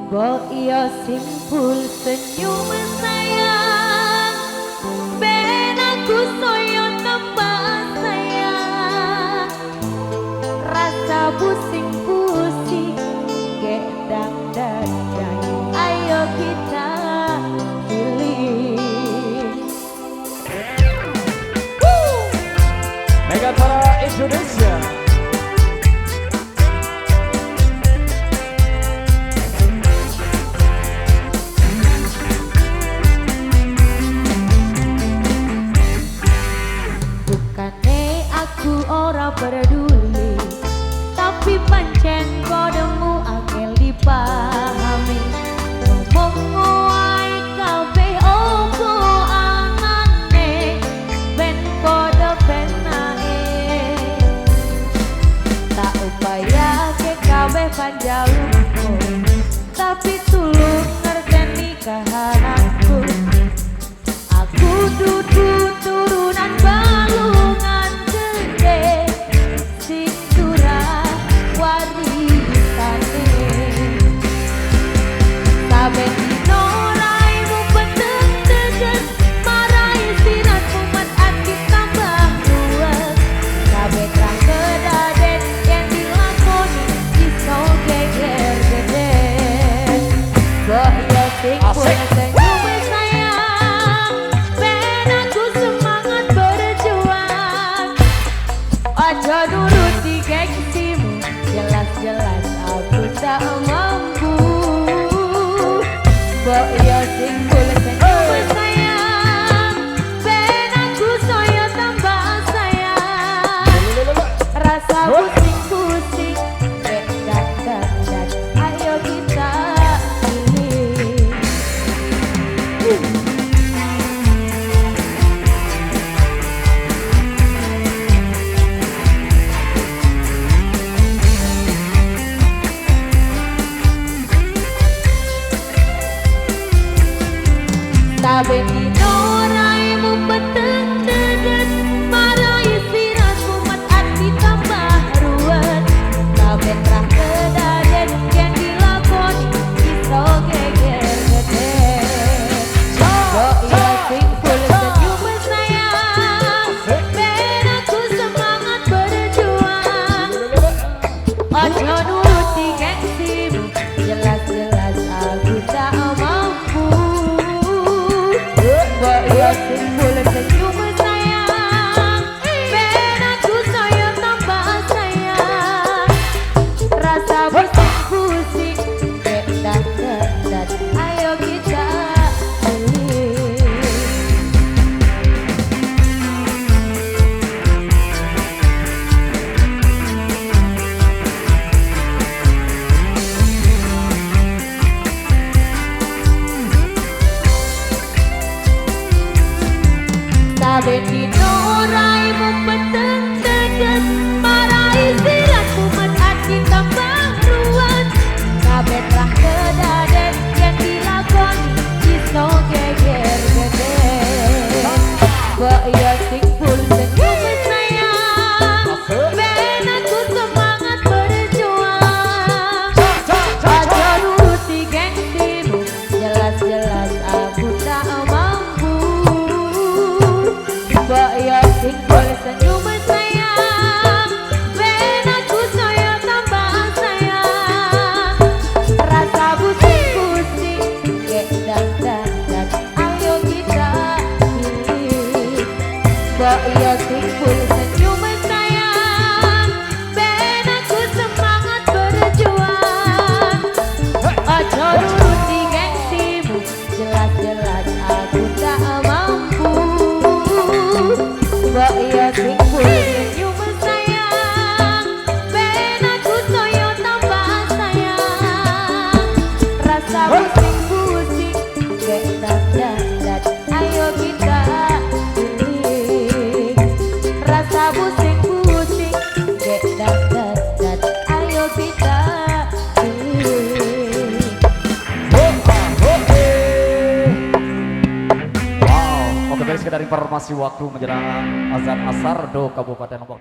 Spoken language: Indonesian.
Mbok iya simpul senyum sayang, ben aku soyo tambah sayang. Rasa pusing-pusing gek dang-dang, ayo kita healing. Megatara Indonesia. Ora peduli, tapi pancen kodemu angel dipahami. Ngomong wae kabeh opo anane, ben kode penae. Tak upaya ke kabeh panjalukku, tapi tulung ngerteni kahananku. Aku duduk turunan balungan gede, sing surah warisane. Saben dino raimu peteng teges, marai siratmu mat ati tambah ruwet. Saben rang kedaden yang dilakoni iso geger gede. Kok ya sing punya senyum aja nuruti gengsimu, jelas-jelas aku tak mampu. Mbok yo sing boleh senyum sayang, ben aku soyo tambah sayang. Rasa pusing-pusing gek dak-dak, ayo kita healing. Saben dino raimu peteng teges, marai siratmu mat ati tambah ruwet. Saben rah kedaden yang dilakoni iso geger gede. Kok iya simpul senyum sayang, ben aku semangat berjuang. Ojo nuruti gengsimu, jelas-jelas aku tak mampu. Mbok yo simpul senyum sayang, ben aku soyo tambah sayang. Rasa pusing-pusing gek dak-dak, ayo kita healing. Saben dino raimu peteng teges, marai siratmu mat ati tambah ruwet. Saben rah kedaden yang dilakoni iso geger gede. Mbok yo simpul senyum sayang, ben aku semangat berjuang. Aja nuruti gengsimu, jelas-jelas aku tak mampu. Mbok yo simpul senyum sayang, ben aku soyo tambah sayang. Rasa pusing-pusing gek dak-dak, ayo kita healing. Mbok yo simpul senyum sayang, ben aku semangat berjuang. Ojo nuruti gengsimu, jelas-jelas aku tak mampu. Mbok yo simpul senyum sayang, ben aku soyo tambah sayang. Rasa pusing-pusing gek dak-dak, ayo kita healing. Rasa pusing-pusing gek dak-dak, ayo kita healing. Wow, oke guys, sekedar informasi waktu menjelang azan asar do Kabupaten Lombok.